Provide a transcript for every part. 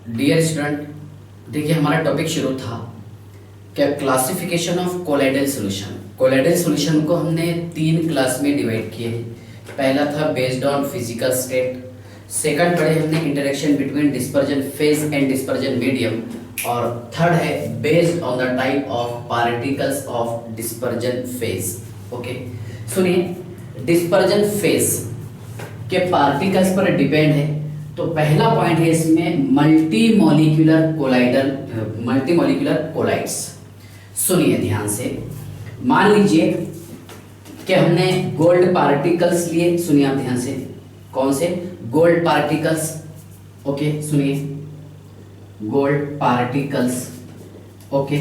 Dear student, देखिए हमारा topic शुरू था क्या classification of colloidal solution. Colloidal solution को हमने 3 क्लास में डिवाइड किए हैं। पहला था based on physical state, second पढ़े हमने interaction between dispersion phase and dispersion medium, और थर्ड है based on the type of particles of dispersion phase. Okay, सुनिए, डिस्पर्जन फेज के पार्टिकल्स पर डिपेंड है। तो पहला पॉइंट है इसमें मल्टी मॉलिक्यूलर कोलाइड्स। सुनिए ध्यान से, मान लीजिए कि हमने गोल्ड पार्टिकल्स लिए। सुनिए आप ध्यान से, कौन से? Gold particles. ओके, सुनिए, गोल्ड पार्टिकल्स। ओके,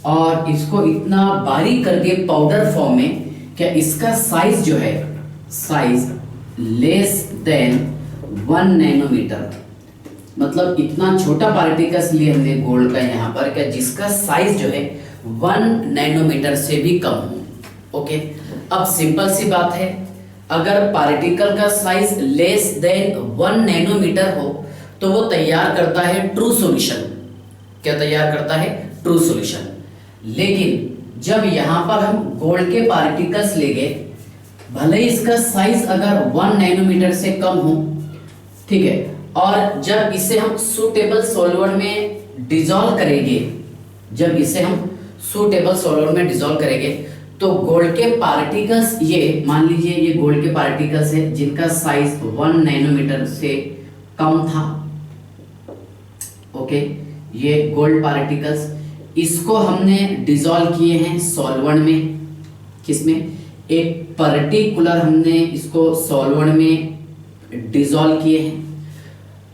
और इसको इतना बारीक कर दिए पाउडर फॉर्म में, क्या इसका साइज जो है, साइज लेस देन 1 नैनोमीटर, मतलब इतना छोटा पार्टिकल्स लिए हमने गोल्ड का यहाँ पर, क्या जिसका साइज जो है 1 नैनोमीटर से भी कम हो। ओके, अब सिंपल सी बात है, अगर पार्टिकल का साइज लेस देन 1 नैनोमीटर हो तो वो तैयार करता है ट्रू सॉल्यूशन। क्या तैयार करता है? True solution. लेकिन जब यहाँ पर हम गोल्ड के पार्टिकल्स लेंगे, भले ही इसका साइज अगर 1 नैनोमीटर से कम हो, ठीक है, और जब इसे हम सूटेबल सॉल्वेंट में डिसॉल्व करेंगे, जब इसे हम सूटेबल सॉल्वेंट में डिसॉल्व करेंगे तो गोल्ड के पार्टिकल्स, ये मान लीजिए ये गोल्ड के पार्टिकल्स है जिनका साइज 1 नैनोमीटर से कम था। ओके, ये गोल्ड पार्टिकल्स, इसको हमने डिसॉल्व किए हैं सॉल्वेंट में। किसमें? एक पर्टिकुलर हमने इसको सॉल्वेंट में डिसॉल्व किए हैं।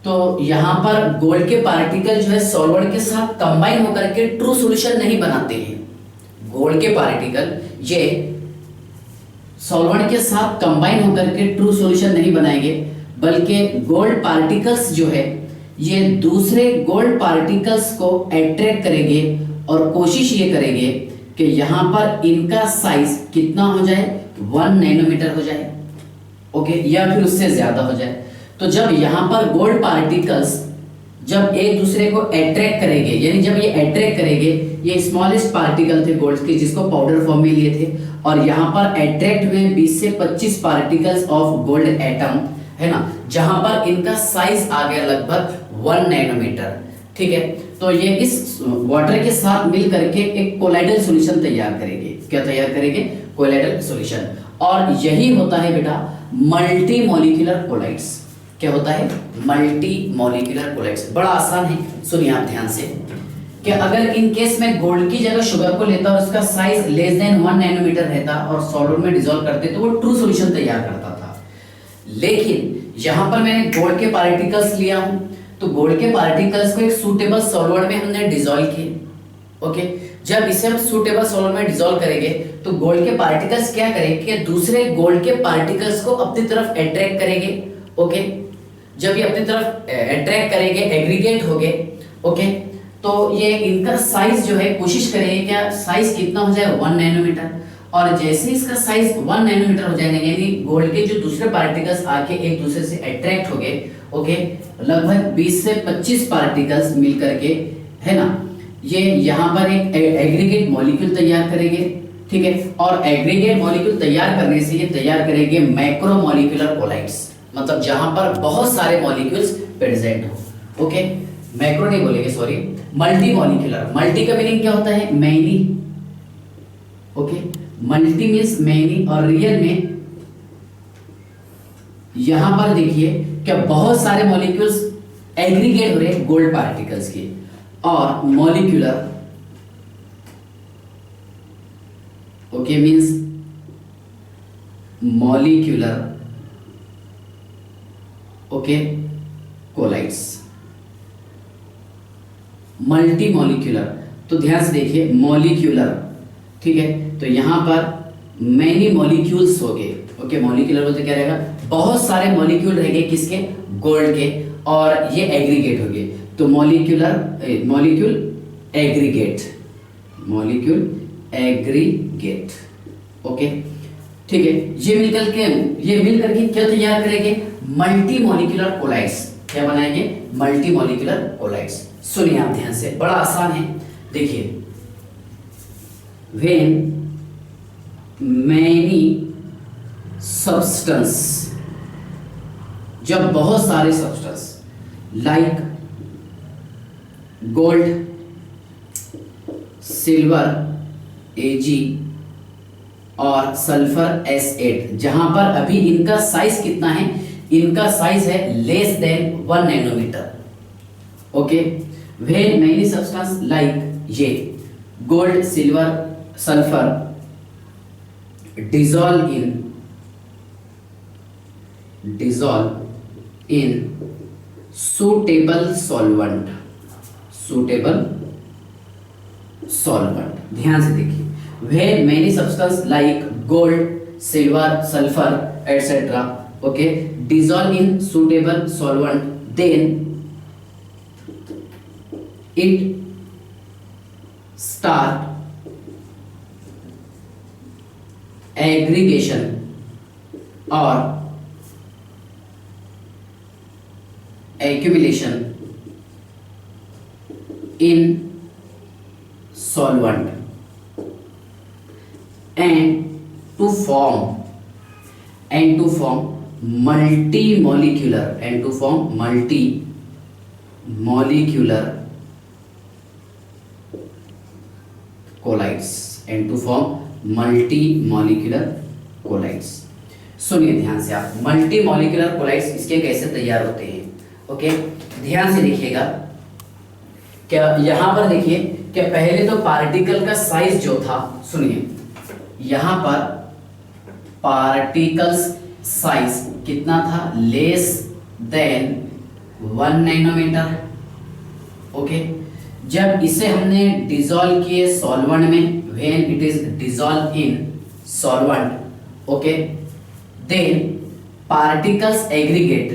तो यहाँ पर गोल्ड के पार्टिकल जो है सॉल्वेंट के साथ कंबाइन होकर के ट्रू सॉल्यूशन नहीं बनाते हैं। गोल्ड के पार्टिकल ये सॉल्वेंट के साथ कंबाइन होकर के ट्रू सॉल्यूशन नहीं बनाएंगे, बल्कि गोल्ड पार्टिकल्स जो है ये दूसरे गोल्ड पार्टिकल्स को अट्रैक्ट करेंगे और कोशिश ये करेंगे कि यहाँ पर इनका साइज कितना हो जाए, 1 नैनोमीटर हो जाए। ओके, या फिर उससे ज्यादा हो जाए। तो जब यहाँ पर गोल्ड पार्टिकल्स जब एक दूसरे को अट्रैक्ट करेंगे, यानी जब ये अट्रैक्ट करेंगे, ये स्मॉलेस्ट पार्टिकल थे गोल्ड के जिसको पाउडर फॉर्म में लिए थे, और यहाँ पर अट्रैक्ट हुए 20 से 25 पार्टिकल्स ऑफ गोल्ड एटम, है ना, जहां पर इनका साइज आ गया लगभग 1 नैनोमीटर। ठीक है, तो ये इस वाटर के साथ मिल करके एक कोलाइडल सॉल्यूशन तैयार करेंगे। क्या तैयार करेंगे? Colloidal solution. और यही होता है बेटा मल्टी मॉलिक्यूलर कोलाइड्स। क्या होता है? Multi molecular colloids. बड़ा आसान है, सुनिए आप ध्यान से, कि अगर इन केस में गोल्ड की जगह शुगर को लेता और उसका साइज लेस देन 1 नैनोमीटर रहता और सॉल्वेंट में डिसॉल्व करते तो वो ट्रू सॉल्यूशन तैयार करता था। लेकिन यहां पर मैंने गोल्ड के पार्टिकल्स लिया हूं, तो गोल्ड के पार्टिकल्स को एक सूटेबल सॉल्वेंट में हमने डिसॉल्व किए। ओके, जब इसे हम सूटेबल सॉल्वेंट में डिसॉल्व करेंगे तो गोल्ड के पार्टिकल्स क्या करेंगे कि दूसरे गोल्ड के पार्टिकल्स को अपनी तरफ अट्रैक्ट करेंगे। ओके, जब ये अपनी तरफ अट्रैक्ट करेंगे, एग्रीगेट होंगे। ओके, तो ये इनका साइज जो है, कोशिश करेंगे क्या साइज कितना हो जाए, 1 नैनोमीटर। और जैसे इसका साइज 1 नैनोमीटर हो जाएगा, यानी गोल्ड के जो दूसरे पार्टिकल्स आके एक दूसरे से अट्रैक्ट हो गए, ओके, लगभग 20 से 25 पार्टिकल्स मिलकर के, है ना, ये यहाँ पर एक एग्रीगेट मॉलिक्यूल तैयार करेंगे। ठीक है, और एग्रीगेट मॉलिक्यूल तैयार करने से ये तैयार करेंगे मैक्रो मॉलिक्यूलर कोलाइड्स, मतलब जहां पर बहुत सारे मॉलिक्यूल्स प्रेजेंट हो। ओके, मैक्रो नहीं बोलेंगे, सॉरी, मल्टी मॉलिक्यूलर। मल्टी का मीनिंग क्या होता है? Many. Okay, multi means many, और रियल में यहां पर देखिए क्या बहुत सारे मॉलिक्यूल्स एग्रीगेट हो रहे हैं गोल्ड पार्टिकल्स के, और molecular, okay, means molecular, okay, colloids, multi molecular. तो ध्यान से देखिए, मॉलिक्यूलर, ठीक है, तो यहां पर मैनी मॉलिक्यूल्स हो गए। ओके, मॉलिक्यूलर बोलते क्या रहेगा? बहुत सारे मॉलिक्यूल रहेंगे किसके? गोल्ड के, और ये एग्रीगेट हो गए। तो molecule aggregate, molecule aggregate. Okay, ठीक है, ये मिल करके क्या तैयार करेंगे? Multi molecular colloids. क्या बनाएंगे, मल्टी मॉलिक्यूलर कोलाइड्स। सुनिए आप ध्यान से, बड़ा आसान है, देखिए व्हेन मैनी सब्सटेंस, जब बहुत सारे substance like gold, silver Ag और सल्फर S8, जहां पर अभी इनका साइज कितना है, इनका साइज है less than 1 nanometre. Okay, when many substance like ये gold, silver, sulphur dissolve in suitable solvent, ध्यान से देखिए, where many substance like gold, silver, sulfur etc. okay dissolve in suitable solvent, then it start aggregation or accumulation in solvent and to form multi-molecular colloids सुनिए ध्यान से आप, multi molecular collides इसके कैसे तैयार होते हैं। ओके, ध्यान से देखिएगा, क्या यहां पर देखिए, क्या पहले तो पार्टिकल का साइज जो था, सुनिए यहां पर पार्टिकल्स साइज कितना था, लेस देन 1 नैनोमीटर। ओके, जब इसे हमने डिसॉल्व किए सॉल्वेंट में, when it is dissolve in solvent, okay, then particles aggregate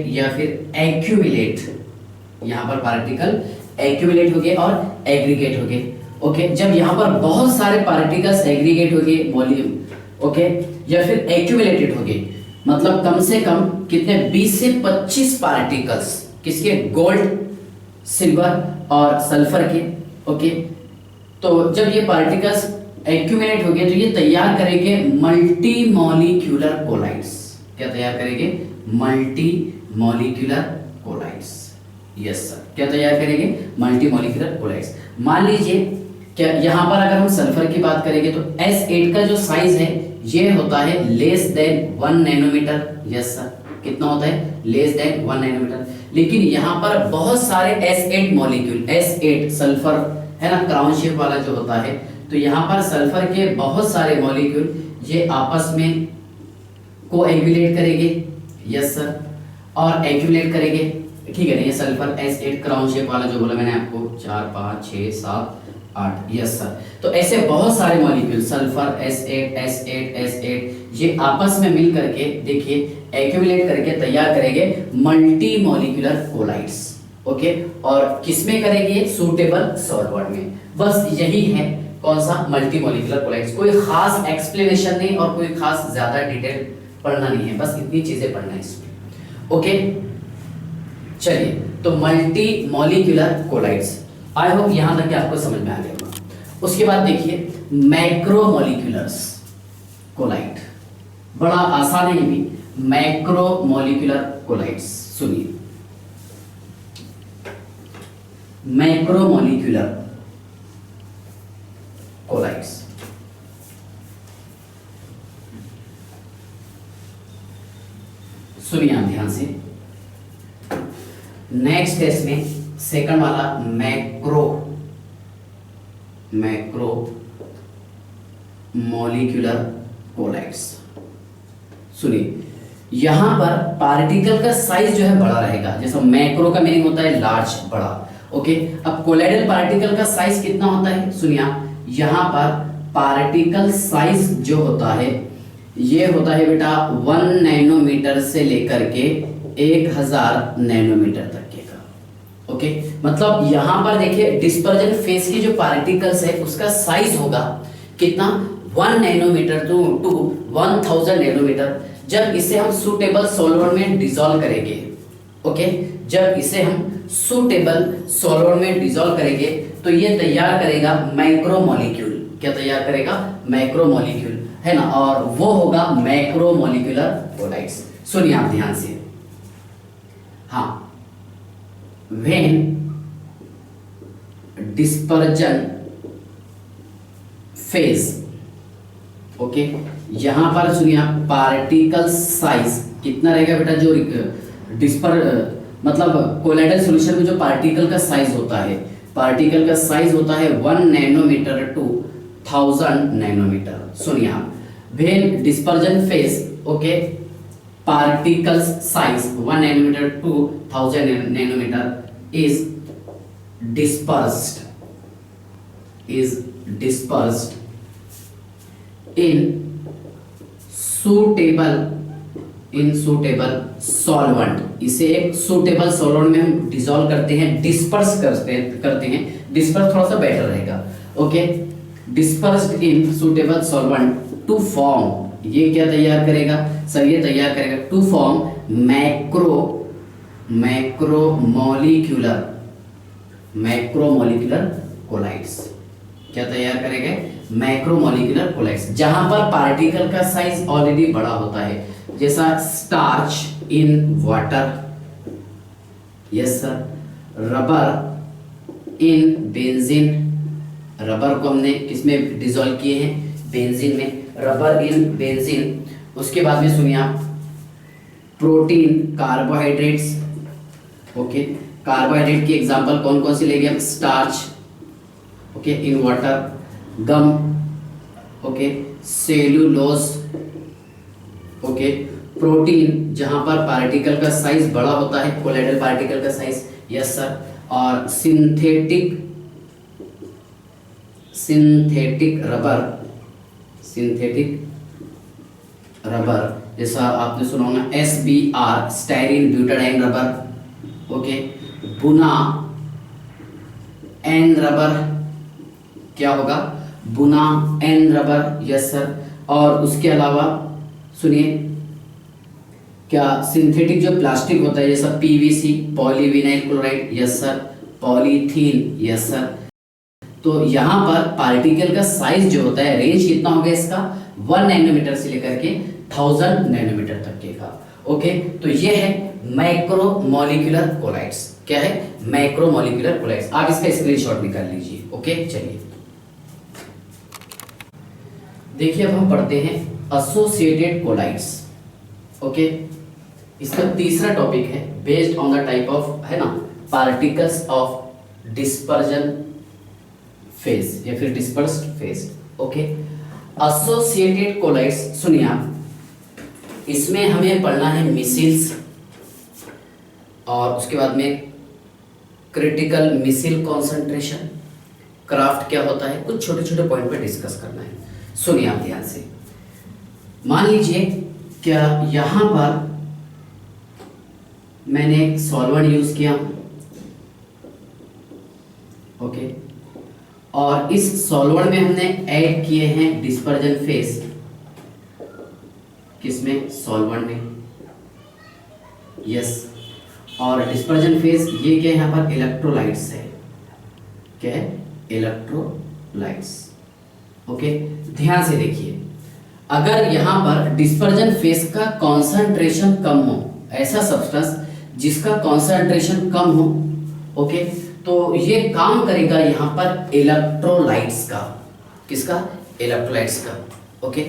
या फिर एक्यूमुलेट, यहां पर पार्टिकल एक्यूमुलेट हो गए और एग्रीगेट हो गए। ओके, जब यहां पर बहुत सारे पार्टिकल्स एग्रीगेट हो गए वॉल्यूम, ओके, या फिर एक्यूमुलेटेड हो गए, मतलब कम से कम कितने, 20 से 25 पार्टिकल्स किसके, गोल्ड, सिल्वर और सल्फर के। ओके, तो जब ये पार्टिकल्स एक्यूमुलेट हो गए तो ये तैयार करेंगे मल्टी मॉलिक्यूलर कोलाइड्स। क्या तैयार करेंगे, multi molecular colloids. Yes sir, क्या तैयार करेंगे, मल्टी मॉलिक्यूलर कोलाइड्स। मान लीजिए क्या यहाँ पर अगर हम सल्फर की बात करेंगे तो S8 का जो साइज है ये होता है less than 1 nanometre. Yes sir, कितना होता है, लेस देन 1 नैनोमीटर। लेकिन यहाँ पर बहुत सारे S8 मॉलिक्यूल, S8 सल्फर है ना, क्राउन शेप वाला जो होता है, तो यहाँ पर सल्फर के बहुत सारे मॉलिक्यूल ये आपस में कोएगुलेट करेंगे। यस सर, और एक्यूमुलेट करेंगे, ठीक है ना। ये सल्फर S8 क्राउन शेप वाला जो बोला मैंने आपको, 4 5 6 7 8। यस सर, तो ऐसे बहुत सारे मॉलिक्यूल सल्फर S8 ये आपस में मिल करके देखिए एक्यूमुलेट करके तैयार करेंगे मल्टी मॉलिक्यूलर कोलाइड्स। ओके, और किसमें करेंगे, सूटेबल सॉल्वेंट में। बस यही है कौन सा, मल्टी मॉलिक्यूलर कोलाइड्स। कोई खास एक्सप्लेनेशन नहीं और कोई खास ज्यादा डिटेल पढ़ना नहीं है, बस इतनी चीजें पढ़ना है इसमें। ओके, चलिए, तो multi molecular colloids, I hope यहां तक आपको समझ में आ गया होगा। उसके बाद देखिए मैक्रोमोलिक्यूलर्स कोलाइड, बड़ा आसान है ये भी, मैक्रोमोलिक्यूलर कोलाइड्स। सुनिए, मैक्रोमोलिक्यूलर कोलाइड्स, सुनिए आप ध्यान से। नेक्स्ट है इसमें सेकंड वाला मैक्रो मॉलिक्यूलर कोलाइड्स। सुनिए, यहां पर पार्टिकल का साइज जो है बड़ा रहेगा, जैसे मैक्रो का मीनिंग होता है लार्ज, बड़ा। ओके, अब कोलाइडल पार्टिकल का साइज कितना होता है, सुनिए आप, यहां पर पार्टिकल साइज जो होता है ये होता है बेटा 1 नैनोमीटर से लेकर के 1000 नैनोमीटर तक के का। ओके, मतलब यहां पर देखिए डिस्पर्जन फेज की जो पार्टिकल्स है उसका साइज होगा कितना, 1 नैनोमीटर टू 1000 नैनोमीटर। जब इसे हम सूटेबल सॉल्वेंट में डिसॉल्व करेंगे, ओके, जब इसे हम सूटेबल सॉल्वेंट में डिसॉल्व करेंगे तो ये तैयार करेगा मैक्रोमोलिक्यूल। क्या तैयार करेगा? मैक्रोमोलिक्यूल, है ना, और वो होगा मैक्रोमोलिकुलर कोलाइड्स। सुनिए आप ध्यान से, हाँ, व्हेन डिस्पर्जन फेज, ओके, यहां पर सुनिए आप, पार्टिकल साइज कितना रहेगा बेटा? जो मतलब कोलाइडल सॉल्यूशन में जो पार्टिकल का साइज होता है, पार्टिकल का साइज होता है 1 नैनोमीटर टू 1000 नैनोमीटर। सुनिए आप, when dispersion phase, okay, particles size 1 nanometer to 1000 nanometer is dispersed in suitable solvent। इसे एक suitable solvent में हम डिसॉल्व करते हैं, डिस्पर्स करते हैं। डिस्पर्स थोड़ा सा बेटर रहेगा, okay, dispersed in suitable solvent to form, ये क्या तैयार करेगा सर? ये तैयार करेगा टू फॉर्म मैक्रोमोलिकुलर कोलाइड्स। क्या तैयार करेगा? मैक्रोमोलिकुलर कोलाइड्स, जहां पर पार्टिकल का साइज ऑलरेडी बड़ा होता है, जैसा starch in water, yes sir, rubber in benzene, rubber को हमने किसमें डिसॉल्व किए हैं? बेंजीन में, रबर इन बेंजीन। उसके बाद में सुनिए आप, प्रोटीन, कार्बोहाइड्रेट्स, ओके, कार्बोहाइड्रेट की एग्जांपल कौन कौन सी लेंगे हम? Starch, okay, in water, gum, okay, cellulose, okay, protein जहां पर पार्टिकल का साइज बड़ा होता है, कोलाइडल पार्टिकल का साइज, यस सर, और सिंथेटिक रबर, जैसा आपने सुना होगा SBR, styrene butadiene rubber, okay, Buna N rubber, क्या होगा? बुना एन रबर, यस सर। और उसके अलावा सुनिए, क्या सिंथेटिक जो प्लास्टिक होता है, जैसा PVC, polyvinyl chloride, yes sir, polythene, yes sir. तो यहाँ पर पार्टिकल का साइज जो होता है, रेंज कितना हो गया इसका? 1 नैनोमीटर से लेकर के 1000 नैनोमीटर तक के का, ओके। तो ये है मैक्रोमोलिकुलर कोलाइड्स। क्या है? Macromolecular colloids. आप इसका स्क्रीनशॉट निकाल लीजिए, ओके। चलिए देखिए, अब हम पढ़ते हैं एसोसिएटेड कोलाइड्स, ओके। इसका तीसरा टॉपिक है based on the type of, है ना, पार्टिकल्स ऑफ डिस्पर्जन फेज या फिर dispersed phase, okay. Associated colloids, सुनिए आप, इसमें हमें पढ़ना है मिसिल्स, और उसके बाद में क्रिटिकल मिसिल कॉन्सेंट्रेशन, क्राफ्ट क्या होता है, कुछ छोटे छोटे पॉइंट पे डिस्कस करना है। सुनिए आप ध्यान से, मान लीजिए क्या यहां पर मैंने एक सॉल्वेंट यूज किया, ओके, और इस सॉल्वेंट में हमने ऐड किए हैं डिस्पर्जन फेज, किसमें? सॉल्वेंट में, यस। और डिस्पर्जन फेज ये क्या है? यहाँ पर इलेक्ट्रोलाइट्स है। क्या है? Electrolytes, okay. ध्यान से देखिए, अगर यहाँ पर डिस्पर्जन फेज का कॉन्सेंट्रेशन कम हो, ऐसा सब्सटेंस जिसका कॉन्सेंट्रेशन कम हो, ओके, तो ये काम करेगा यहाँ पर इलेक्ट्रोलाइट्स का। किसका? इलेक्ट्रोलाइट्स का, ओके।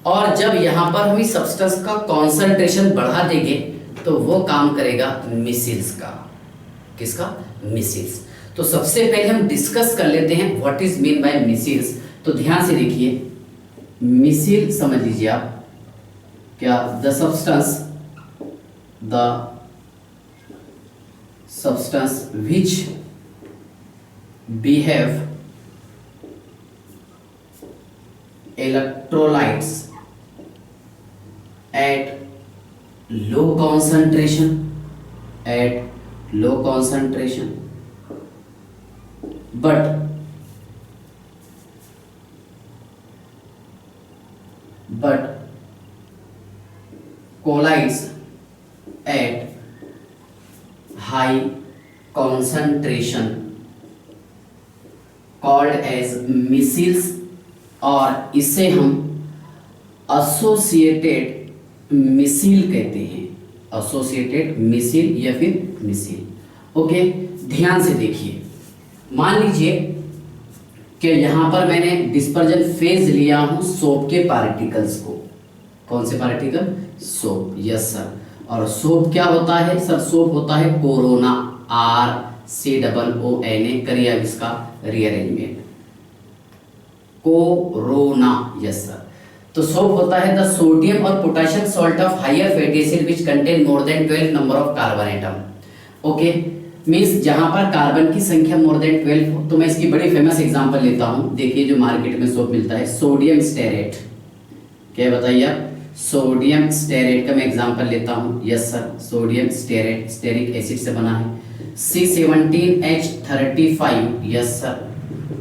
और जब यहाँ पर हम इस सब्सटेंस का कॉन्सेंट्रेशन बढ़ा देंगे तो वो काम करेगा मिसिल्स का। किसका? मिसिल्स। तो सबसे पहले हम डिस्कस कर लेते हैं what is mean by measles. तो ध्यान से देखिए, मिसिल समझ लीजिए आप, क्या? The substance which behave electrolytes at low concentration, but collides at high concentration called as missiles, और इसे हम एसोसिएटेड मिसाइल कहते हैं, एसोसिएटेड मिसाइल या फिर मिसाइल। ओके, ध्यान से देखिए, मान लीजिए कि यहाँ पर मैंने डिस्पर्जन फेज लिया हूँ सोप के पार्टिकल्स को। कौन से पार्टिकल? सोप। Yes sir. और सोप क्या होता है सर? सोप होता है कोरोना, RCOONA, करिए अब इसका रीअरेंजमेंट, कोरोना। Yes sir. तो सोप होता है द सोडियम और potassium salt of higher fatty acid which contain more than 12 number of carbon atom. Okay, means जहां पर कार्बन की संख्या मोर देन 12 हो। तो मैं इसकी बड़ी फेमस एग्जांपल लेता हूं। देखिए जो मार्केट में सोप मिलता है, सोडियम स्टेरेट। क्या बताइए आप? सोडियम स्टेरेट का मैं एग्जांपल लेता हूं। Yes sir, sodium stearate stearic acid से बना है। C17H35। Yes sir.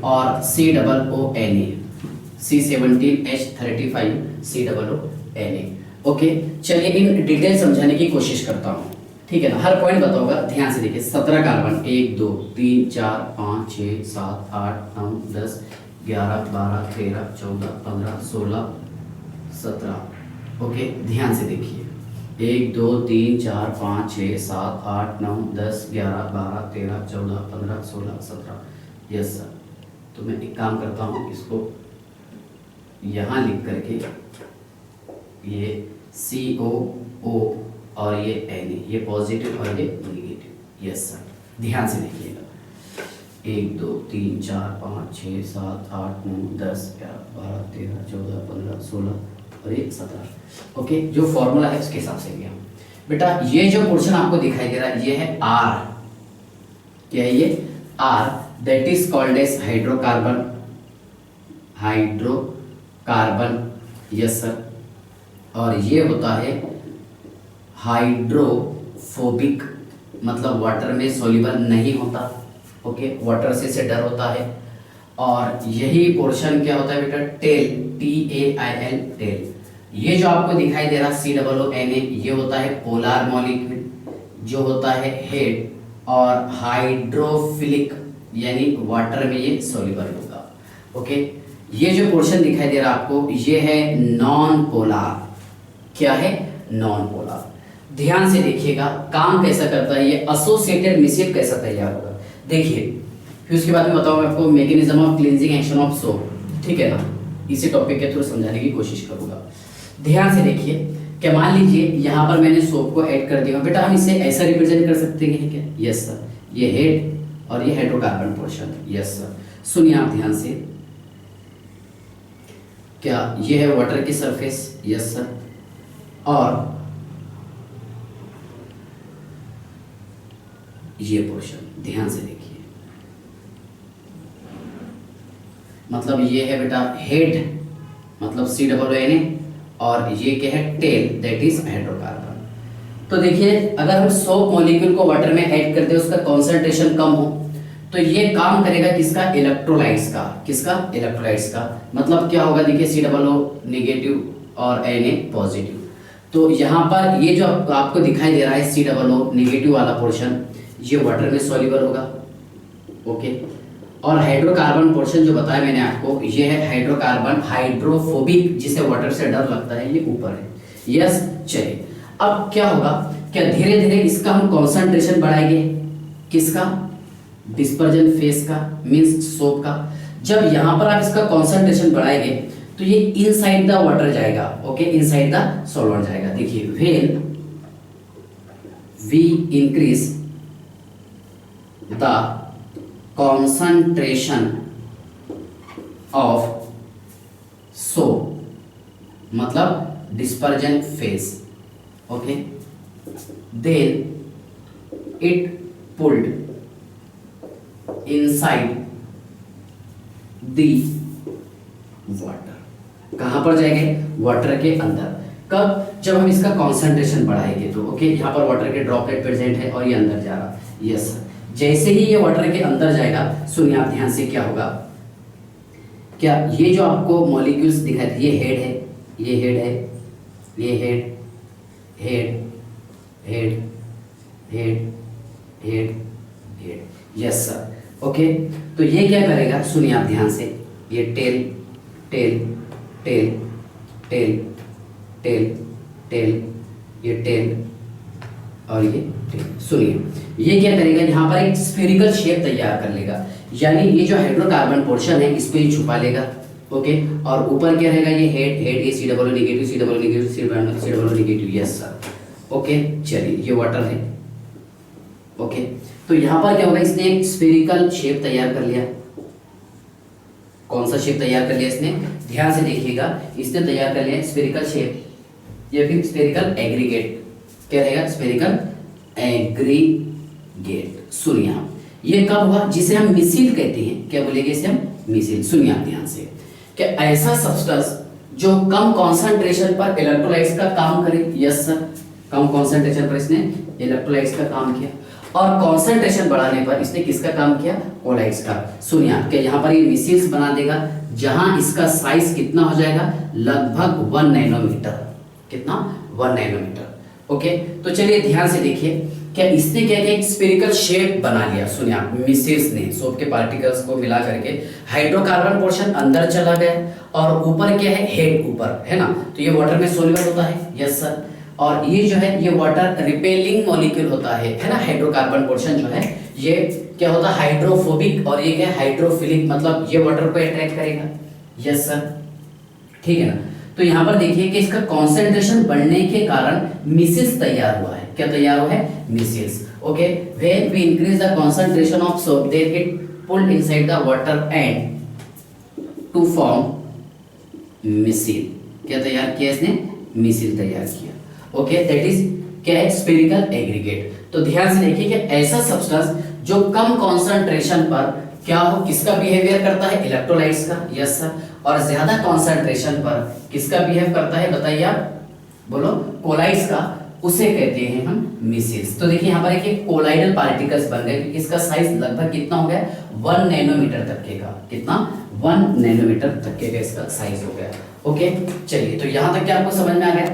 और COONA, C17H35 COONA। ओके, चलिए इन डिटेल समझाने की कोशिश करता हूँ, ठीक है ना? हर पॉइंट बताऊंगा, ध्यान से देखिए। 17 कार्बन, 1 2 3 4 5 6 7 8 9 10 11 12 13 14 15 16 17। ओके, ध्यान से देखिए, 1 2 3 4 5 6 7 8 9 10 11 12 13 14 15 16 17। Yes sir. तो मैं एक काम करता हूँ, इसको यहाँ लिख करके, ये CO और ये Na, ये पॉजिटिव और ये नेगेटिव। यस सर, ध्यान से देखिएगा। 1 2 3 4 5 6 7 8 9 10 11 12 13 14 15 16 और ये 17। ओके, जो फॉर्मूला है उसके हिसाब से गया बेटा। ये जो पोर्शन आपको दिखाई दे रहा है, ये है R। क्या है ये? R, that is called as hydrocarbon. Hydrocarbon. Yes sir. और ये होता है हाइड्रोफोबिक, मतलब वाटर में सोल्यूबल नहीं होता। ओके, वाटर से डर होता है। और यही पोर्शन क्या होता है बेटा? Tail, TAIL, tail. ये जो आपको दिखाई दे रहा COONA, ये होता है पोलर मॉलिक्यूल, जो होता है हेड। और हाइड्रोफिलिक, यानी वाटर में ये सोल्यूबल होगा। ओके, ये जो पोर्शन दिखाई दे रहा आपको, ये है नॉन पोलर। क्या है? Non polar. ध्यान से देखिएगा, काम कैसा करता है ये, एसोसिएटेड मिसाइल कैसा तैयार होगा। देखिए, फिर उसके बाद में बताऊंगा आपको mechanism of cleansing action of soap, ठीक है ना? इसी टॉपिक के थ्रू समझाने की कोशिश करूंगा। ध्यान से देखिए कि मान लीजिए यहाँ पर मैंने सोप को ऐड कर दिया बेटा, हम इसे ऐसा रिप्रेजेंट कर सकते हैं क्या? यस सर, ये हेड और ये हाइड्रोकार्बन पोर्शन। Yes sir. सुनिए आप ध्यान से, क्या ये है वाटर की सरफेस? Yes sir. और ये पोर्शन ध्यान से देखिए, मतलब ये है बेटा हेड, मतलब COONA, और ये क्या है? Tail, that is hydrocarbon. तो देखिए, अगर हम सोप मॉलिक्यूल को वाटर में ऐड कर दे, उसका कॉन्सेंट्रेशन कम हो, तो ये काम करेगा किसका? इलेक्ट्रोलाइट्स का। किसका? इलेक्ट्रोलाइट्स का। मतलब क्या होगा? देखिए, COO नेगेटिव और Na पॉजिटिव। तो यहाँ पर ये जो आपको दिखाई दे रहा है COO नेगेटिव वाला पोर्शन, ये वाटर में सॉल्युबल होगा। ओके, और हाइड्रोकार्बन पोर्शन जो बताया मैंने आपको, ये है हाइड्रोकार्बन हाइड्रोफोबिक, जिसे वाटर से डर लगता है, ये ऊपर है। यस, चलिए अब क्या होगा? क्या धीरे धीरे इसका हम कॉन्सेंट्रेशन बढ़ाएंगे। किसका? डिस्पर्जन फेस का, मींस सोप का। जब यहाँ पर आप इसका कॉन्सेंट्रेशन बढ़ाएंगे तो ये इनसाइड द वाटर जाएगा। ओके, इनसाइड द सॉल्वेंट जाएगा। देखिए, when we increase the concentration of soap, मतलब dispersion phase, okay, then it pulled inside the water। कहां पर जाएंगे? वाटर के अंदर। कब? जब हम इसका कॉन्सेंट्रेशन बढ़ाएंगे तो। ओके, यहाँ पर वाटर के ड्रॉपलेट प्रेजेंट है और ये अंदर जा रहा। यस, जैसे ही ये वाटर के अंदर जाएगा, सुनिए आप ध्यान से, क्या होगा? क्या ये जो आपको मॉलिक्यूल्स दिखाई, ये हेड है, ये हेड है, ये head, head head head head head, yes sir. Okay, तो ये क्या करेगा, सुनिए आप ध्यान से, ये tail tail tail tail tail tail, ये टेल और ये टेल। सुनिए, ये क्या करेगा, यहाँ पर एक स्फेरिकल शेप तैयार कर लेगा, यानी ये जो हाइड्रोकार्बन पोर्शन है इसको ये छुपा लेगा। ओके, और ऊपर क्या रहेगा, ये हेड हेड, ये C double negative C double negative C double negative, yes sir. Okay, चलिए ये वाटर है। ओके, तो यहाँ पर क्या होगा, इसने एक स्फेरिकल शेप तैयार कर लिया। कौन सा शेप तैयार कर लिया इसने, ध्यान से देखिएगा, इसने तैयार कर लिया स्फेरिकल शेप या फिर स्फेरिकल एग्रीगेट। क्या रहेगा, स्फेरिकल एग्रीगेट। सुनिए आप, ये कब हुआ, जिसे हम मिसिल कहते हैं, क्या बोलेंगे इसे हम, मिसिल। सुनिए आप ध्यान से, कि ऐसा सब्सटेंस जो कम कॉन्सेंट्रेशन पर इलेक्ट्रोलाइट्स का काम करे, यस सर, कम कॉन्सेंट्रेशन पर इसने इलेक्ट्रोलाइट्स का काम किया, और कॉन्सेंट्रेशन बढ़ाने पर इसने किसका काम किया, कोलाइट्स का। सुनिए आप, क्या यहाँ पर ये मिसिल्स बना देगा, जहां इसका साइज कितना हो जाएगा, लगभग 1 नैनोमीटर। कितना, 1 नैनोमीटर। ओके, तो चलिए ध्यान से देखिए, क्या इसने क्या किया, एक स्फेरिकल शेप बना लिया। सुनिए आप, मिसिल्स ने सोप के पार्टिकल्स को मिला करके हाइड्रोकार्बन पोर्शन अंदर चला गया, और ऊपर क्या है, हेड ऊपर है ना, तो ये वाटर में सोल्यूबल होता है, यस सर। और ये जो है, ये वाटर रिपेलिंग मॉलिक्यूल होता है ना, हाइड्रोकार्बन पोर्शन जो है ये क्या होता है, हाइड्रोफोबिक, और ये क्या है, हाइड्रोफिलिक, मतलब ये वाटर को अट्रैक्ट करेगा, यस सर, ठीक है ना। तो यहाँ पर देखिए कि इसका कॉन्सेंट्रेशन बढ़ने के कारण मिसिल्स तैयार हुआ है। क्या तैयार हुआ है, micelles. Okay, when we increase the concentration of soap there get pulled inside the water and to form micelle. क्या तैयार किया इसने, मिसिल तैयार किया। ओके, दैट इज क्या है, स्फेरिकल एग्रीगेट। तो ध्यान से देखिए कि ऐसा सब्सटेंस जो कम कॉन्सेंट्रेशन पर क्या हो, किसका बिहेवियर करता है, इलेक्ट्रोलाइट्स का, यस सर, और ज्यादा कॉन्सेंट्रेशन पर किसका बिहेव करता है, बताइए आप, बोलो, कोलाइड्स का, उसे कहते हैं हम मिसिल्स। तो देखिए यहाँ पर एक कोलाइडल पार्टिकल्स बन गए, इसका साइज लगभग कितना हो गया, 1 नैनोमीटर तक का, कितना, 1 नैनोमीटर तक का इसका साइज हो गया। ओके, चलिए, तो यहाँ तक क्या आपको समझ में आ गया,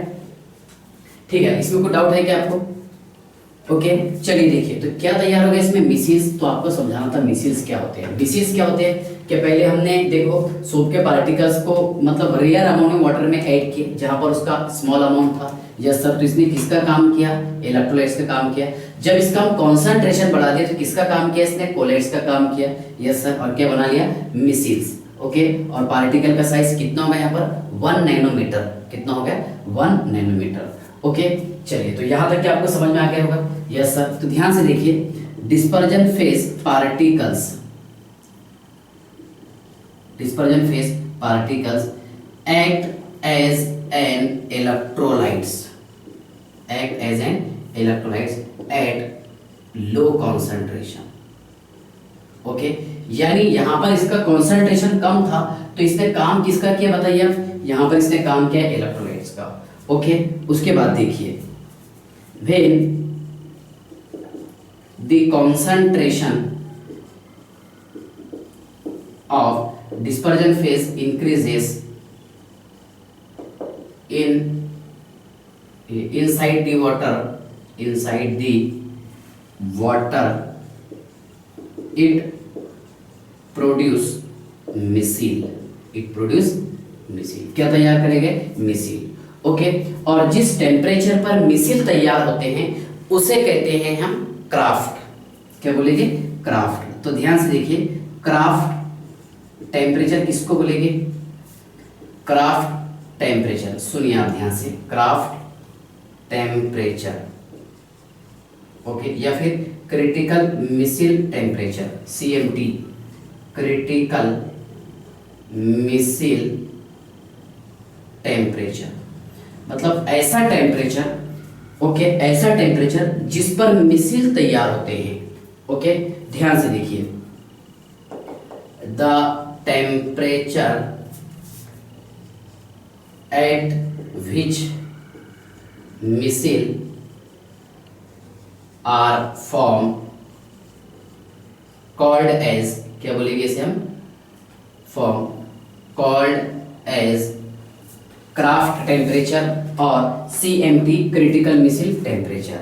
ठीक है, इसमें कोई डाउट है क्या आपको। ओके, चलिए देखिए, तो क्या तैयार हो गया इसमें, मिसिल्स। तो आपको समझाना था मिसिल्स क्या होते हैं। मिसिल्स क्या होते हैं, कि पहले हमने देखो सोप के पार्टिकल्स को मतलब रेयर अमाउंट में वाटर में ऐड किए, जहां पर उसका स्मॉल अमाउंट था, यस सर। तो इसने किसका काम किया, इलेक्ट्रोलाइट्स का काम किया। जब इसका हम कॉन्सेंट्रेशन बढ़ा दिया, तो किसका काम किया इसने, कोलाइट्स का काम किया, यस सर, और क्या बना लिया, मिसिल्स। ओके, और पार्टिकल का साइज कितना हो गया यहाँ पर, 1 नैनोमीटर। कितना हो गया, 1 नैनोमीटर। ओके, चलिए, तो यहाँ तक क्या आपको समझ में आ गया होगा, यस सर। तो ध्यान से देखिए, dispersion phase particles, dispersion phase particles act as an electrolytes at low concentration। Okay, यानी यहां पर इसका कॉन्सेंट्रेशन कम था, तो इसने काम किसका किया बताइए आप, यहां पर इसने काम किया इलेक्ट्रोलाइट्स का। ओके, उसके बाद देखिए, when the concentration of dispersion phase increases inside the water, it produce missile. क्या तैयार करेंगे, मिसिल। ओके, और जिस टेम्परेचर पर मिसिल तैयार होते हैं उसे कहते हैं हम क्राफ्ट। क्या बोलेंगे, क्राफ्ट। तो ध्यान से देखिए, क्राफ्ट टेम्परेचर किसको बोलेंगे, क्राफ्ट टेम्परेचर। सुनिए आप ध्यान से, क्राफ्ट टेम्परेचर। ओके, या फिर critical missile temperature, CMT, critical missile temperature, मतलब ऐसा टेम्परेचर, ओके, ऐसा टेम्परेचर जिस पर मिसिल तैयार होते हैं। ओके, ध्यान से देखिए, the temperature at which missile are formed called as, क्या बोलेंगे इसे हम, form called as craft temperature और CMT क्रिटिकल मिसिल टेम्परेचर,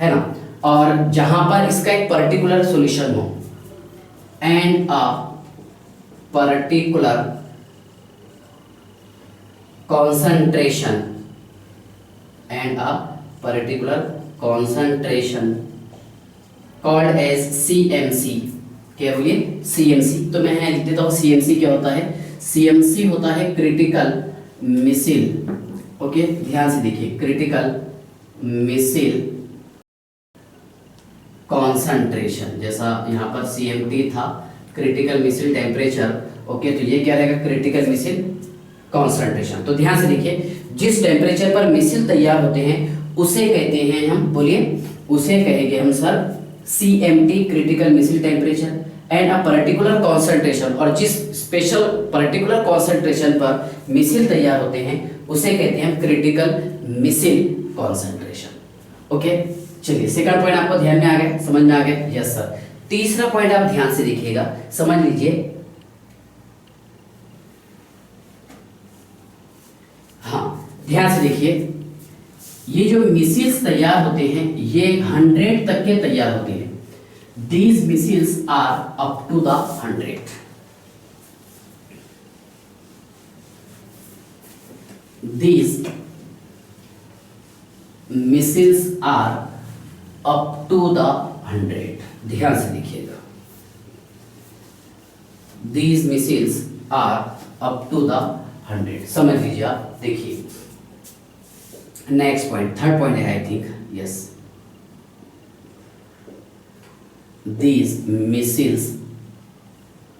है ना। और जहां पर इसका एक पर्टिकुलर सॉल्यूशन हो and a particular concentration and a particular concentration called as CMC। क्या बोलिए? CMC। तो मैं यहाँ लिख देता हूँ CMC क्या होता है। CMC होता है क्रिटिकल मिसिल। ओके, ध्यान से देखिए, क्रिटिकल मिसिल कॉन्सेंट्रेशन, जैसा यहाँ पर CMT था क्रिटिकल मिसिल टेम्परेचर। ओके, तो ये क्या रहेगा? Critical missile concentration. तो ध्यान से देखिए, जिस टेम्परेचर पर मिसाइल तैयार होते हैं उसे कहते हैं हम, बोलिए, उसे कहेंगे हम sir CMT critical missile temperature and a particular concentration. और जिस स्पेशल पर्टिकुलर कॉन्सेंट्रेशन पर मिसाइल तैयार होते हैं उसे कहते हैं क्रिटिकल मिसाइल कॉन्सेंट्रेशन। ओके, चलिए सेकंड पॉइंट आपको ध्यान में आ गया, समझ में आ गया? Yes sir. तीसरा पॉइंट आप ध्यान से देखिएगा, समझ लीजिए। ध्यान से देखिए, ये जो मिसाइल्स तैयार होते हैं ये 100 तक के तैयार होते हैं। These micelles are up to the 100। These micelles are up to the 100। ध्यान से देखिएगा, these micelles are up to the 100। समझ लीजिए आप। देखिए नेक्स्ट पॉइंट, थर्ड पॉइंट है I think, yes. These micelles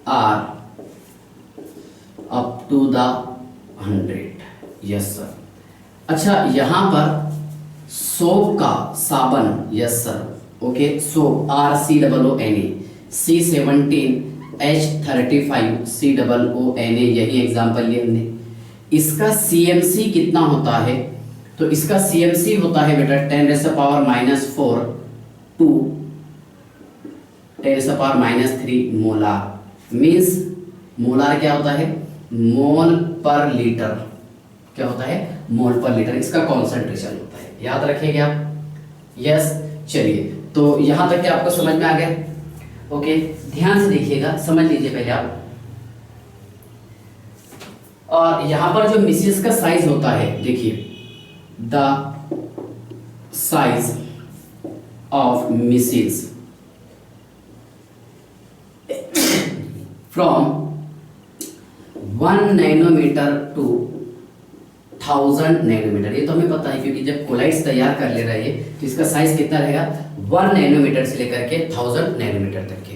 are up to the 100। Yes sir. अच्छा, यहां पर सोप का साबन, yes sir. Okay, soap RCOONA C17H35 COONA, यही एग्जाम्पल लिए हमने। इसका CMC कितना होता है? तो इसका CMC होता है बेटा 10⁻⁻4 टू 10⁻³ मोलार। मीन्स मोलार क्या होता है? मोल पर लीटर। क्या होता है? मोल पर लीटर इसका कॉन्सेंट्रेशन होता है। याद रखिएगा आप। यस, चलिए, तो यहां तक क्या आपको समझ में आ गया? ओके, ध्यान से देखिएगा, समझ लीजिए पहले आप। और यहां पर जो मिसाइल्स का साइज होता है, देखिए, the size of micelles from 1 nanometer to 1000 nanometer. ये तो हमें पता है क्योंकि जब कोलाइड्स तैयार कर ले रहे हैं तो इसका साइज कितना रहेगा? 1 नैनोमीटर से लेकर के 1000 नैनोमीटर तक का।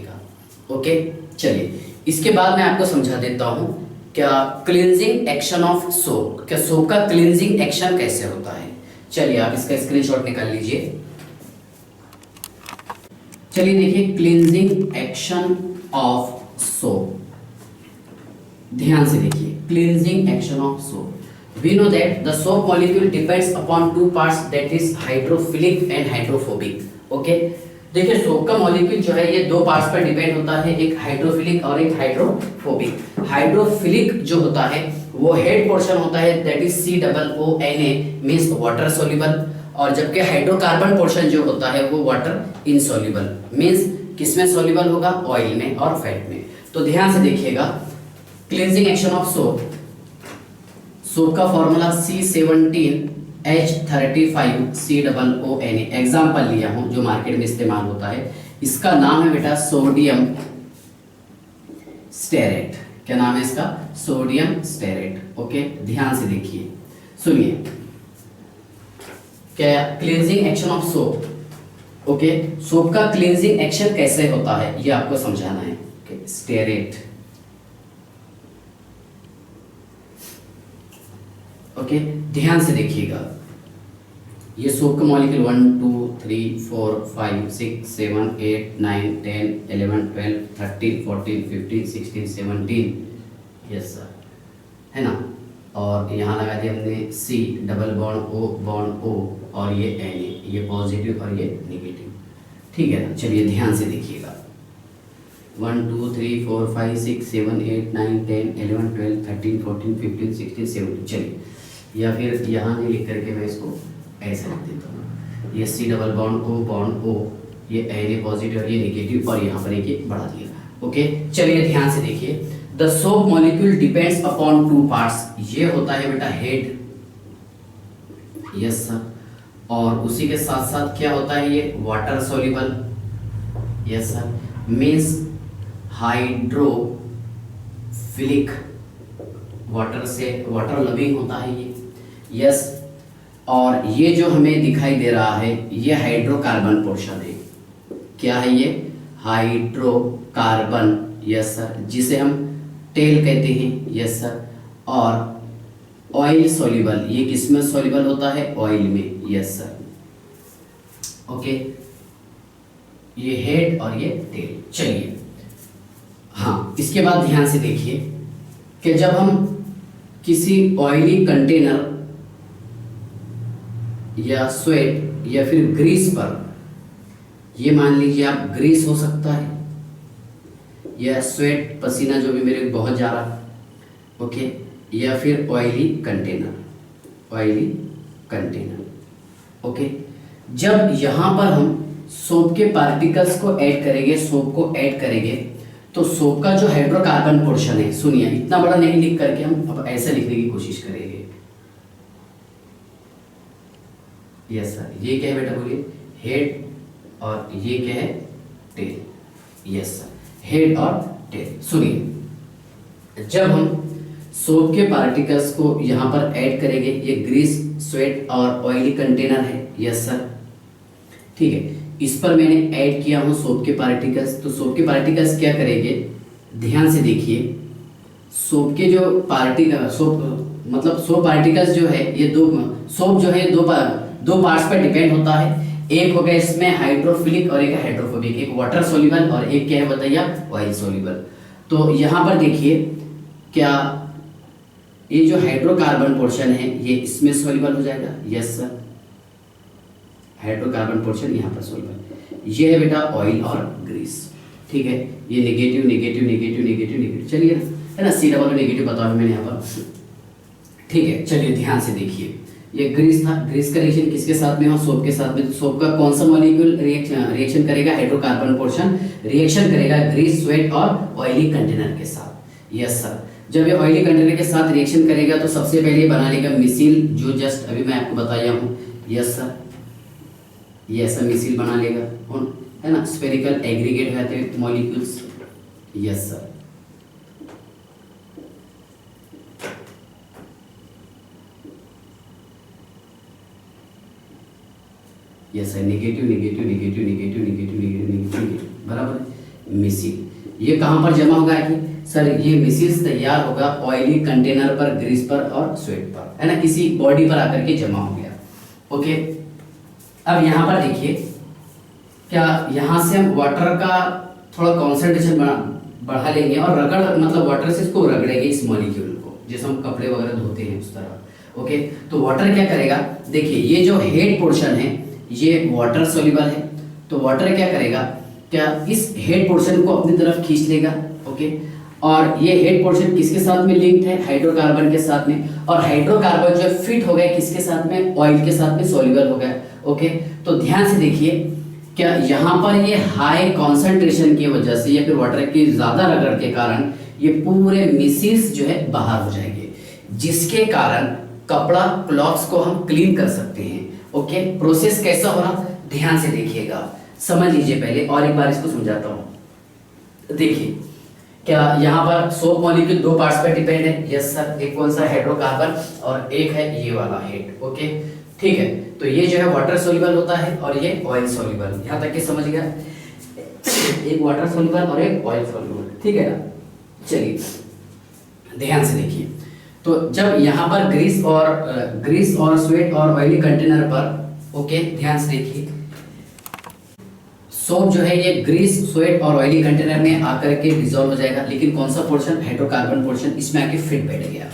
ओके, चलिए, इसके बाद मैं आपको समझा देता हूं क्या क्लींजिंग एक्शन ऑफ सोप, क्या सोप का क्लींजिंग एक्शन कैसे होता है। चलिए आप इसका स्क्रीनशॉट निकाल लीजिए। चलिए देखिए, क्लींजिंग एक्शन ऑफ सोप। ध्यान से देखिए, cleansing action of soap. We know that the soap molecule depends upon two parts, that is hydrophilic and hydrophobic. Okay, देखिए सोप का मॉलिक्यूल जो है ये दो पार्ट्स पर डिपेंड होता है, एक हाइड्रोफिलिक और एक हाइड्रोफोबिक। हाइड्रोफिलिक जो होता है वो हेड पोर्शन होता है, that is COONA means water soluble, और जबकि हाइड्रोकार्बन पोर्शन जो होता है वो वाटर इनसोल्यूबल मींस किसमें सोल्यूबल होगा? ऑयल में और फैट में। तो ध्यान से देखिएगा, cleansing action of soap, soap का फॉर्मूला C17H35 COONA। एग्जाम्पल लिया हूं जो मार्केट में इस्तेमाल होता है, इसका नाम है बेटा सोडियम स्टेरेट। क्या नाम है इसका? Sodium stearate. ओके, ध्यान से देखिए, सुनिए, क्या cleansing action of soap. Okay, soap का क्लींजिंग एक्शन कैसे होता है ये आपको समझाना है। स्टेरेट। ओके, ध्यान से देखिएगा, ये सोप का मॉलिक्यूल 1 2 3 4 5 6 7 8 9 10 11 12 13 14 15 16 17, यस सर, है ना। और यहाँ लगा दिया हमने C डबल बॉन्ड O और ये Na, ये पॉजिटिव और ये नेगेटिव। ठीक है ना, चलिए ध्यान से देखिएगा, 1 2 3 4 5 6 7 8 9 10 11 12 13 14 15 16 17। चलिए या फिर यहाँ नहीं लिख करके मैं इसको ऐसे लिख देता हूँ, ये C डबल बॉन्ड O, ये Na पॉजिटिव और ये नेगेटिव, और यहाँ पर एक बढ़ा दिया। ओके, चलिए ध्यान से देखिए, the soap molecule depends upon two parts, ये होता है बेटा हेड, यस सर, और उसी के साथ साथ क्या होता है ये water soluble, yes sir, means hydrophilic, water से वाटर लविंग होता है ये, यस। और ये जो हमें दिखाई दे रहा है ये हाइड्रोकार्बन पोर्शन है, क्या है ये हाइड्रोकार्बन, यस सर, जिसे हम टेल कहते हैं, यस सर। और ऑयल सोल्यूबल, ये किस में सोल्यूबल होता है, ऑयल में, यस सर। ओके, ये हेड और ये टेल। चलिए हाँ, इसके बाद ध्यान से देखिए कि जब हम किसी ऑयली कंटेनर या स्वेट या फिर ग्रीस पर, ये मान लीजिए आप ग्रीस हो सकता है या स्वेट पसीना जो भी मेरे बहुत जा रहा, ओके, या फिर ऑयली कंटेनर, ओके। जब यहाँ पर हम सोप के पार्टिकल्स को ऐड करेंगे, सोप को ऐड करेंगे, तो सोप का जो हाइड्रोकार्बन पोर्शन है, सुनिए इतना बड़ा नहीं लिख करके हम अब ऐसे लिखने की कोशिश करेंगे, यस सर। ये क्या है बेटा, बोलिए हेड, और ये क्या है टेल, यस सर, हेड और टेल। सुनिए, जब हम सोप के पार्टिकल्स को यहाँ पर ऐड करेंगे, ये ग्रीस, स्वेट और ऑयली कंटेनर है, यस सर, ठीक है। इस पर मैंने ऐड किया हूँ सोप के पार्टिकल्स, तो सोप के पार्टिकल्स क्या करेंगे, ध्यान से देखिए, सोप के जो पार्टिकल, सोप पार्टिकल्स जो है ये सोप जो है दो पार्ट्स पर डिपेंड होता है, एक हो गया इसमें हाइड्रोफिलिक और एक हाइड्रोफोबिक, एक वाटर सोल्यूबल और एक क्या है बताइए ऑयल सोल्यूबल। तो यहाँ पर देखिए, क्या ये जो हाइड्रोकार्बन पोर्शन है ये इसमें सोल्यूबल हो जाएगा, यस सर, हाइड्रोकार्बन पोर्शन यहाँ पर सोल्यूबल, ये है बेटा ऑयल और ग्रीस, ठीक है। ये negative negative negative negative negative, चलिए है ना, C डबल नेगेटिव बताओ मैंने यहाँ पर, ठीक है। चलिए ध्यान से देखिए, ये ग्रीस था, ग्रीस का रिएक्शन किसके साथ में हो, सोप के साथ में, तो सोप का कौन सा मॉलिक्यूल रिएक्शन करेगा, हाइड्रोकार्बन पोर्शन रिएक्शन करेगा ग्रीस, स्वेट और ऑयली कंटेनर के साथ, यस सर। जब ये ऑयली कंटेनर के साथ रिएक्शन करेगा तो सबसे पहले बना लेगा मिसिल, जो जस्ट अभी मैं आपको बताया हूँ, यस सर, ये ऐसा मिसिल बना लेगा, है ना, स्फेरिकल एग्रीगेट हो जाते हैं molecules, yes sir. Yes sir, negative negative negative negative negative negative negative, बराबर, मिसिल ये कहाँ पर जमा होगा कि सर, ये मिसिल्स तैयार होगा ऑयली कंटेनर पर, ग्रीस पर और स्वेट पर, है ना, किसी बॉडी पर आकर के जमा हो गया, ओके। अब यहाँ पर देखिए, क्या यहाँ से हम वाटर का थोड़ा कॉन्सेंट्रेशन बढ़ा लेंगे और मतलब वाटर से इसको रगड़ेंगे इस मॉलिक्यूल को, जैसे हम कपड़े वगैरह धोते हैं उस तरह, ओके। तो वाटर क्या करेगा, देखिए ये जो हेड पोर्शन है ये वाटर सोल्यूबल है, तो वाटर क्या करेगा, क्या इस हेड पोर्शन को अपनी तरफ खींच लेगा, ओके। और ये हेड पोर्शन किसके साथ में लिंक्ड है, हाइड्रोकार्बन के साथ में, और हाइड्रोकार्बन जो फिट हो गया किसके साथ में, ऑयल के साथ में सोल्यूबल हो गया, ओके। तो ध्यान से देखिए, क्या यहाँ पर ये हाई कॉन्सेंट्रेशन की वजह से या फिर वाटर की ज्यादा रगड़ के कारण ये पूरे मिसिल्स जो है बाहर हो जाएंगे, जिसके कारण कपड़ा क्लॉथ्स को हम क्लीन कर सकते हैं, ओके। प्रोसेस कैसा हो रहा, ध्यान से देखिएगा, समझ लीजिए पहले, और एक बार इसको समझाता हूँ। देखिए, क्या यहाँ पर सोप मॉलिक्यूल दो पार्ट्स पर डिपेंड है, यस सर, एक कौन सा हाइड्रोकार्बन और एक है ये वाला हेड, ओके, ठीक है। तो ये जो है वाटर सोल्यूबल होता है और ये ऑयल सोल्यूबल, यहाँ तक के समझ गया, एक वाटर सोल्यूबल और एक ऑयल सोल्यूबल, ठीक है ना। चलिए ध्यान से देखिए, तो जब यहाँ पर ग्रीस और स्वेट और ऑयली कंटेनर पर, ओके, ध्यान से देखिए, सोप जो है ये ग्रीस, स्वेट और ऑयली कंटेनर में आकर के डिसॉल्व हो जाएगा, लेकिन कौन सा पोर्शन, हाइड्रोकार्बन पोर्शन इसमें आके फिट बैठ गया।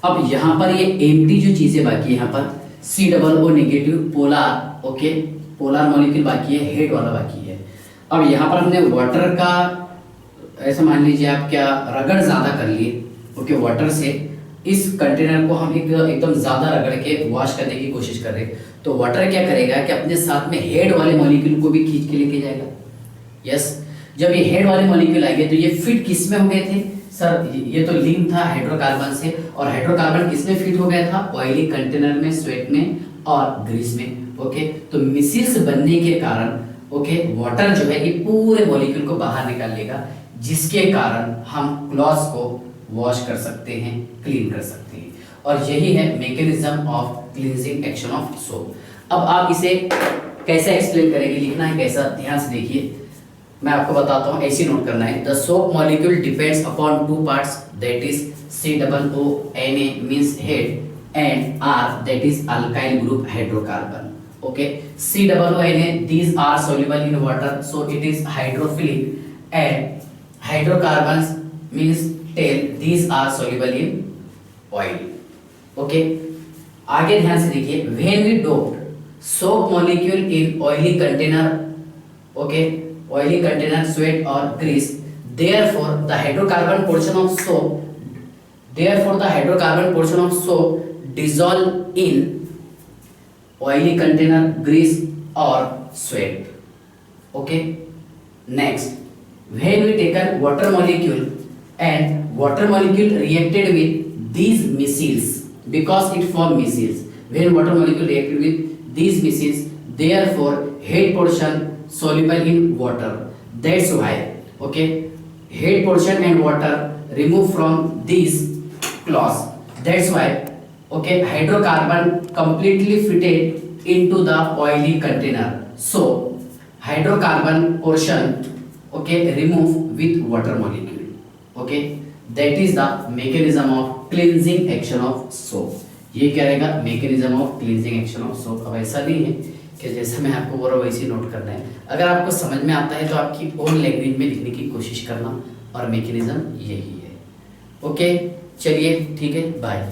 अब यहाँ पर ये एम्प्टी जो चीजें बाकी है, यहाँ पर C double O negative polar, okay, polar molecule बाकी है, हेड वाला बाकी है। अब यहाँ पर हमने वाटर का ऐसा मान लीजिए आप क्या रगड़ ज्यादा कर लिए, ओके, वाटर से इस कंटेनर को हम एकदम ज़्यादा रगड़ के वॉश करने की कोशिश कर रहे हैं, तो वाटर क्या करेगा कि अपने साथ में हेड वाले मॉलिक्यूल को भी खींच के लेके जाएगा। यस, जब ये हेड वाले मॉलिक्यूल आएंगे तो ये फिट किस में हो गए थे सर? ये तो लिंक था हाइड्रोकार्बन से, और हाइड्रोकार्बन किस में फिट हो गया था? ऑयली कंटेनर में, स्वेट में और ग्रीस में। ओके, तो मिसिल्स बनने के कारण ओके वाटर जो है ये पूरे मॉलिक्यूल को बाहर निकाल लेगा, जिसके कारण हम क्लॉथ्स को वॉश कर सकते हैं, क्लीन कर सकते हैं। और यही है mechanism of cleansing action of soap. अब आप इसे कैसे एक्सप्लेन करेंगे, लिखना है कैसा, ध्यान से देखिए, मैं आपको बताता हूँ, ऐसे नोट करना है। The soap molecule depends upon two parts, that is COONA means head and R that is alkyl group hydrocarbon. Okay, COONA these are soluble in water, so it is hydrophilic, and hydrocarbons means tail, these are soluble in oil. Okay, आगे ध्यान से देखिए, when we doped soap molecule in oily container, okay, oily container, sweat or grease, therefore the hydrocarbon portion of soap dissolve in oily container, grease or sweat. Okay, next, when we taken water molecule and water molecule reacted with these micelles, because it form micelles, when water molecule reacted with these micelles, therefore head portion soluble in water, that's why okay head portion and water remove from these cloths, that's why okay hydrocarbon completely fitted into the oily container, so hydrocarbon portion okay remove with water molecule. Okay, that is the mechanism of cleansing action of soap. ये क्या रहेगा? mechanism of cleansing action of soap. अब ऐसा नहीं है कि जैसा मैं आपको बोल रहा हूँ वैसे नोट करना है, अगर आपको समझ में आता है तो आपकी ओन लैंग्वेज में लिखने की कोशिश करना, और mechanism यही है। ओके, चलिए ठीक है, बाय।